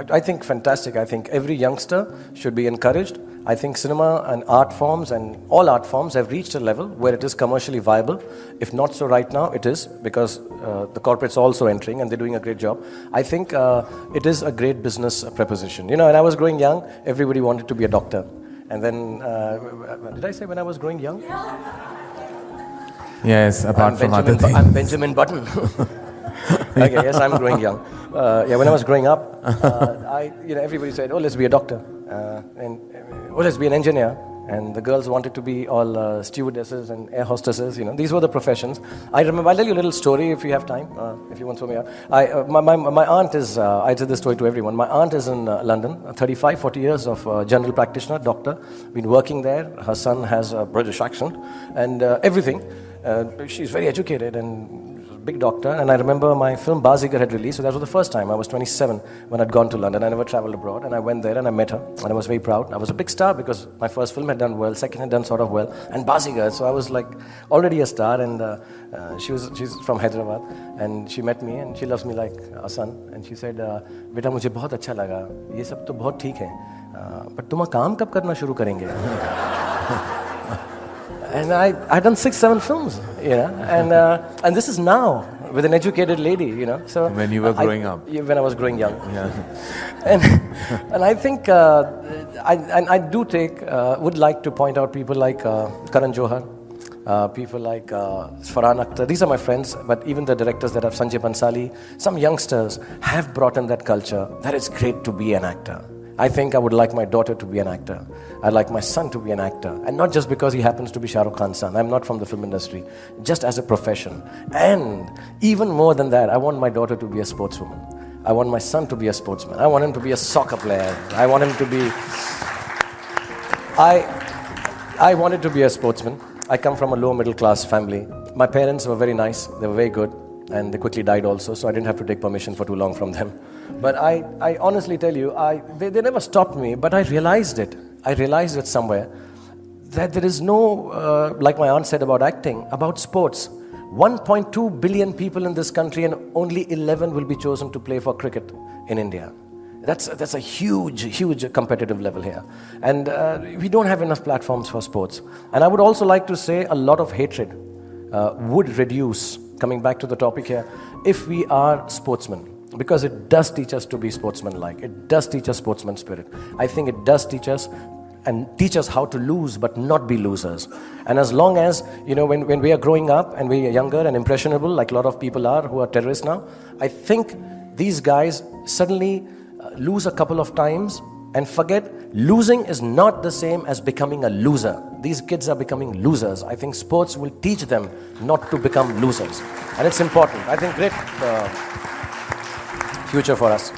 I think fantastic. I think every youngster should be encouraged. I think cinema and art forms and all art forms have reached a level where it is commercially viable. If not so right now, it is, because the corporates are also entering and they're doing a great job. I think it is a great business proposition. When I was growing young, everybody wanted to be a doctor. And then, did I say when I was growing young? Yes, apart from other things. I'm Benjamin Button. Okay, yes, I'm growing young. When I was growing up, everybody said, "Oh, let's be a doctor," and "Oh, let's be an engineer." And the girls wanted to be all stewardesses and air hostesses. These were the professions. I remember. I'll tell you a little story if you have time. If you want to throw me out. My aunt is. I tell this story to everyone. My aunt is in London. 40 years of general practitioner, doctor. Been working there. Her son has a British accent and everything. She's very educated and big doctor. And I remember my film Baadshah had released, so that was the first time. I was 27 when I'd gone to London. I never traveled abroad, and I went there and I met her, and I was very proud. I was a big star because my first film had done well, second had done sort of well, and Baadshah, so I was like already a star. And she's from Hyderabad, and she met me, and she loves me like a son. And she said, "Beta, मुझे बहुत अच्छा लगा. ये सब तो बहुत ठीक है. But तुम काम कब करना शुरू करेंगे?" And I'd done 6-7 films, and this is now with an educated lady, So when you were growing up, when I was growing young, yeah. and I think I do would like to point out people like Karan Johar, people like Farhan Akhtar. These are my friends, but even the directors that have Sanjay Bansali, some youngsters have brought in that culture. That it's great to be an actor. I think I would like my daughter to be an actor. I'd like my son to be an actor. And not just because he happens to be Shah Rukh Khan's son. I'm not from the film industry. Just as a profession. And even more than that, I want my daughter to be a sportswoman. I want my son to be a sportsman. I want him to be a soccer player. I want him to be... I wanted to be a sportsman. I come from a lower middle class family. My parents were very nice. They were very good. And they quickly died also, so I didn't have to take permission for too long from them. But I honestly tell you, they never stopped me, but I realized it. I realized it somewhere, that there is no, like my aunt said about acting, about sports. 1.2 billion people in this country, and only 11 will be chosen to play for cricket in India. That's a huge competitive level here. And we don't have enough platforms for sports. And I would also like to say a lot of hatred would reduce, coming back to the topic here, if we are sportsmen. Because it does teach us to be sportsman-like. It does teach us sportsman spirit. I think it does teach us how to lose but not be losers. And as long as, when we are growing up and we are younger and impressionable, like a lot of people are who are terrorists now, I think these guys suddenly lose a couple of times and forget losing is not the same as becoming a loser. These kids are becoming losers. I think sports will teach them not to become losers. And it's important. I think great future for us.